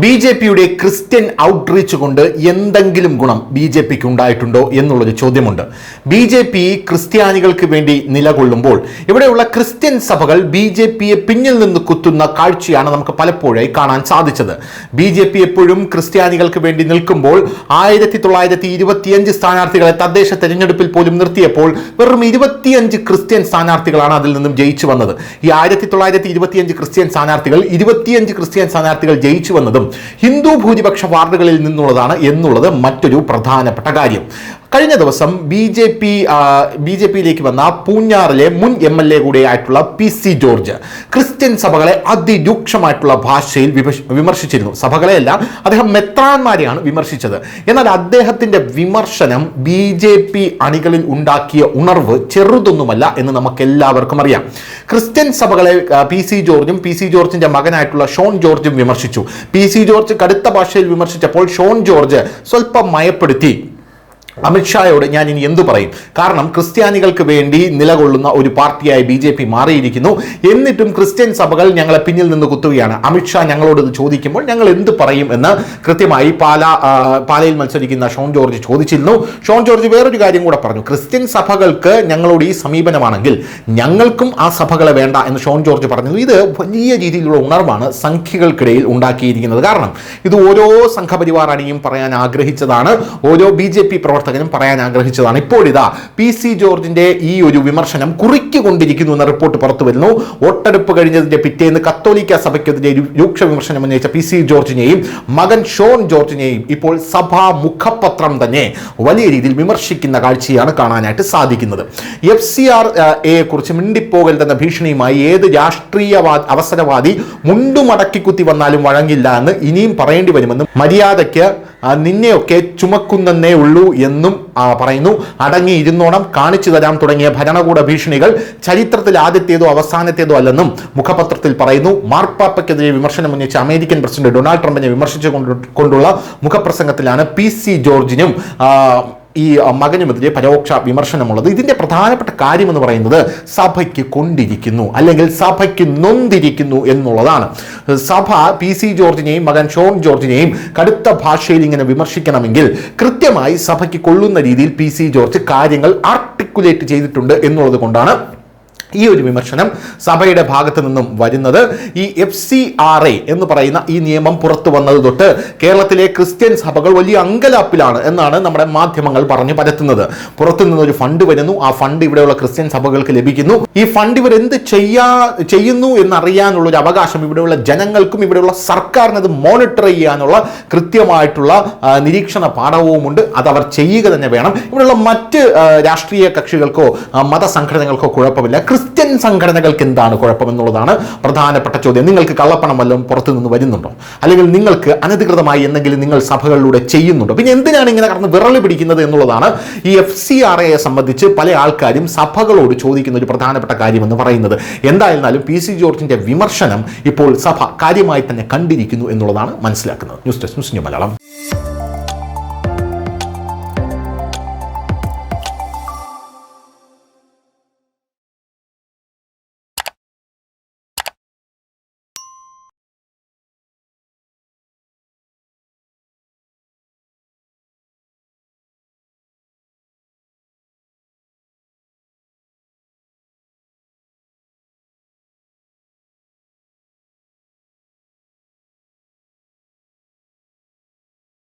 ബി.ജെ.പിയുടെ Christian outreach കൊണ്ട് എന്തെങ്കിലും ഗുണം ബി.ജെ.പിക്ക് ഉണ്ടായിട്ടുണ്ടോ എന്നുള്ളൊരു ചോദ്യമുണ്ട്. ബി.ജെ.പി ക്രിസ്ത്യാനികൾക്ക് വേണ്ടി നിലകൊള്ളുമ്പോൾ ഇവിടെയുള്ള ക്രിസ്ത്യൻ സഭകൾ ബി.ജെ.പിയെ പിന്നിൽ നിന്ന് കുത്തുന്ന കാഴ്ചയാണ് നമുക്ക് പലപ്പോഴായി കാണാൻ സാധിച്ചത്. ബി.ജെ.പി എപ്പോഴും ക്രിസ്ത്യാനികൾക്ക് വേണ്ടി നിൽക്കുമ്പോൾ 1925 സ്ഥാനാർത്ഥികളെ തദ്ദേശ തെരഞ്ഞെടുപ്പിൽ പോലും നിർത്തിയപ്പോൾ വെറും 25 ക്രിസ്ത്യൻ സ്ഥാനാർത്ഥികളാണ് അതിൽ നിന്നും ജയിച്ചു വന്നത്. ഈ 1925 ക്രിസ്ത്യൻ സ്ഥാനാർത്ഥികൾ 25 ക്രിസ്ത്യൻ സ്ഥാനാർത്ഥികൾ ജയിച്ചു വന്നത് ഹിന്ദു ഭൂരിപക്ഷ വാർഡുകളിൽ നിന്നുള്ളതാണ് എന്നുള്ളത് മറ്റൊരു പ്രധാനപ്പെട്ട കാര്യം. കഴിഞ്ഞ ദിവസം ബി.ജെ.പിയിലേക്ക് വന്ന പൂഞ്ഞാറിലെ മുൻ MLA കൂടിയായിട്ടുള്ള PC ജോർജ് ക്രിസ്ത്യൻ സഭകളെ അതിരൂക്ഷമായിട്ടുള്ള ഭാഷയിൽ വിമർശിച്ചിരുന്നു. സഭകളെയല്ല, അദ്ദേഹം മെത്രാന്മാരെയാണ് വിമർശിച്ചത്. എന്നാൽ അദ്ദേഹത്തിന്റെ വിമർശനം ബി.ജെ.പി അണികളിൽ ഉണ്ടാക്കിയ ഉണർവ് ചെറുതൊന്നുമല്ല എന്ന് നമുക്ക് എല്ലാവർക്കും അറിയാം. ക്രിസ്ത്യൻ സഭകളെ PC ജോർജും PC ജോർജിന്റെ മകനായിട്ടുള്ള ഷോൺ ജോർജും വിമർശിച്ചു. PC ജോർജ് കടുത്ത ഭാഷയിൽ വിമർശിച്ചപ്പോൾ ഷോൺ ജോർജ് സ്വല്പം മയപ്പെടുത്തി അമിത്ഷായോട് ഞാൻ ഇനി എന്തു പറയും, കാരണം ക്രിസ്ത്യാനികൾക്ക് വേണ്ടി നിലകൊള്ളുന്ന ഒരു പാർട്ടിയായി ബി.ജെ.പി മാറിയിരിക്കുന്നു, എന്നിട്ടും ക്രിസ്ത്യൻ സഭകൾ ഞങ്ങളെ പിന്നിൽ നിന്ന് കുത്തുകയാണ്. അമിത്ഷാ ഞങ്ങളോട് ഇത് ചോദിക്കുമ്പോൾ ഞങ്ങൾ എന്ത് പറയും എന്ന് കൃത്യമായി പാലയിൽ മത്സരിക്കുന്ന ഷോൺ ജോർജ് ചോദിച്ചിരുന്നു. ഷോൺ ജോർജ് വേറൊരു കാര്യം കൂടെ പറഞ്ഞു, ക്രിസ്ത്യൻ സഭകൾക്ക് ഞങ്ങളോട് ഈ സമീപനമാണെങ്കിൽ ഞങ്ങൾക്കും ആ സഭകളെ വേണ്ട എന്ന് ഷോൺ ജോർജ് പറഞ്ഞു. ഇത് വലിയ രീതിയിലുള്ള ഉണർവാണ് സംഘികൾക്കിടയിൽ ഉണ്ടാക്കിയിരിക്കുന്നത്. കാരണം ഇത് ഓരോ സംഘപരിവാർ അണിയും പറയാൻ ആഗ്രഹിച്ചതാണ്, ഓരോ ബി.ജെ.പി പ്രവർത്തകരും പറയാൻ ആഗ്രഹിച്ചതാണ്. ഇപ്പോഴിതാ PC ജോർജിന്റെ ഈ ഒരു വിമർശനം കുറിക്കൊണ്ടിരിക്കുന്നു എന്ന റിപ്പോർട്ട് പുറത്തു വരുന്നു. വോട്ടെടുപ്പ് കഴിഞ്ഞതിന്റെ പിറ്റേന്ന് കത്തോലിക്ക സഭയ്ക്കെതിരെ രൂക്ഷ വിമർശനം ഉന്നയിച്ച PC ജോർജിനെയും മകൻ ഷോൺ ജോർജിനെയും ഇപ്പോൾ സഭാ മുഖപത്രം തന്നെ വലിയ രീതിയിൽ വിമർശിക്കുന്ന കാഴ്ചയാണ് കാണാനായിട്ട് സാധിക്കുന്നത്. FCRA കുറിച്ച് മിണ്ടിപ്പോകരുതെന്ന ഭീഷണിയുമായി ഏത് രാഷ്ട്രീയ അവസരവാദി മുണ്ടുമടക്കി കുത്തി വന്നാലും വഴങ്ങില്ല എന്ന് ഇനിയും പറയേണ്ടി വരുമെന്നും മര്യാദയ്ക്ക് നിന്നെയൊക്കെ ചുമക്കുന്നേ ഉള്ളൂ എന്നും പറയുന്നു. അടങ്ങിയിരുന്നോണം, കാണിച്ചു തരാം തുടങ്ങിയ ഭരണകൂട ഭീഷണികൾ ചരിത്രത്തിൽ ആദ്യത്തേതോ അവസാനത്തേതോ അല്ലെന്നും മുഖപത്രത്തിൽ പറയുന്നു. മാർപ്പാപ്പയ്ക്കെതിരെ വിമർശനം ഉന്നയിച്ച അമേരിക്കൻ പ്രസിഡന്റ് ഡൊണാൾഡ് ട്രംപിനെ വിമർശിച്ചുകൊണ്ടുള്ള മുഖപ്രസംഗത്തിലാണ് PC ജോർജിനും ഈ മകനുമെതിരെ പരോക്ഷ വിമർശനമുള്ളത്. ഇതിന്റെ പ്രധാനപ്പെട്ട കാര്യം എന്ന് പറയുന്നത് സഭയ്ക്ക് കൊണ്ടിരിക്കുന്നു, അല്ലെങ്കിൽ സഭയ്ക്ക് നൊന്തിരിക്കുന്നു എന്നുള്ളതാണ്. സഭ PC ജോർജിനെയും മകൻ ഷോൺ ജോർജിനെയും കടുത്ത ഭാഷയിൽ ഇങ്ങനെ വിമർശിക്കണമെങ്കിൽ കൃത്യമായി സഭയ്ക്ക് കൊള്ളുന്ന രീതിയിൽ PC ജോർജ് കാര്യങ്ങൾ ആർട്ടിക്കുലേറ്റ് ചെയ്തിട്ടുണ്ട് എന്നുള്ളത് കൊണ്ടാണ് ഈ ഒരു വിമർശനം സഭയുടെ ഭാഗത്ത് നിന്നും വരുന്നത്. ഈ FCRA എന്ന് പറയുന്ന ഈ നിയമം പുറത്തു വന്നത് തൊട്ട് കേരളത്തിലെ ക്രിസ്ത്യൻ സഭകൾ വലിയ അങ്കലാപ്പിലാണ് എന്നാണ് നമ്മുടെ മാധ്യമങ്ങൾ പറഞ്ഞു പരത്തുന്നത്. പുറത്തു നിന്നൊരു ഫണ്ട് വരുന്നു, ആ ഫണ്ട് ഇവിടെയുള്ള ക്രിസ്ത്യൻ സഭകൾക്ക് ലഭിക്കുന്നു. ഈ ഫണ്ട് ഇവർ എന്ത് ചെയ്യുന്നു എന്നറിയാനുള്ള ഒരു അവകാശം ഇവിടെയുള്ള ജനങ്ങൾക്കും ഇവിടെയുള്ള സർക്കാരിന് അത് മോണിറ്റർ ചെയ്യാനുള്ള കൃത്യമായിട്ടുള്ള നിരീക്ഷണ പാഠവുമുണ്ട്. അതവർ ചെയ്യുക തന്നെ വേണം. ഇവിടെയുള്ള മറ്റ് രാഷ്ട്രീയ കക്ഷികൾക്കോ മതസംഘടനകൾക്കോ കുഴപ്പമില്ല. ക്രിസ്ത്യൻ സംഘടനകൾക്ക് എന്താണ് കുഴപ്പമെന്നുള്ളതാണ് പ്രധാനപ്പെട്ട ചോദ്യം. നിങ്ങൾക്ക് കള്ളപ്പണം വല്ലതും പുറത്തു നിന്ന് വരുന്നുണ്ടോ, അല്ലെങ്കിൽ നിങ്ങൾക്ക് അനധികൃതമായി എന്തെങ്കിലും നിങ്ങൾ സഭകളിലൂടെ ചെയ്യുന്നുണ്ടോ, പിന്നെ എന്തിനാണ് ഇങ്ങനെ കടന്ന് വിറളി പിടിക്കുന്നത് എന്നുള്ളതാണ് ഈ FCRA സംബന്ധിച്ച് പല ആൾക്കാരും സഭകളോട് ചോദിക്കുന്ന ഒരു പ്രധാനപ്പെട്ട കാര്യമെന്ന് പറയുന്നത്. എന്തായിരുന്നാലും PC ജോർജിന്റെ വിമർശനം ഇപ്പോൾ സഭ കാര്യമായി തന്നെ കണ്ടിരിക്കുന്നു എന്നുള്ളതാണ് മനസ്സിലാക്കുന്നത്. News desk news Malayalam.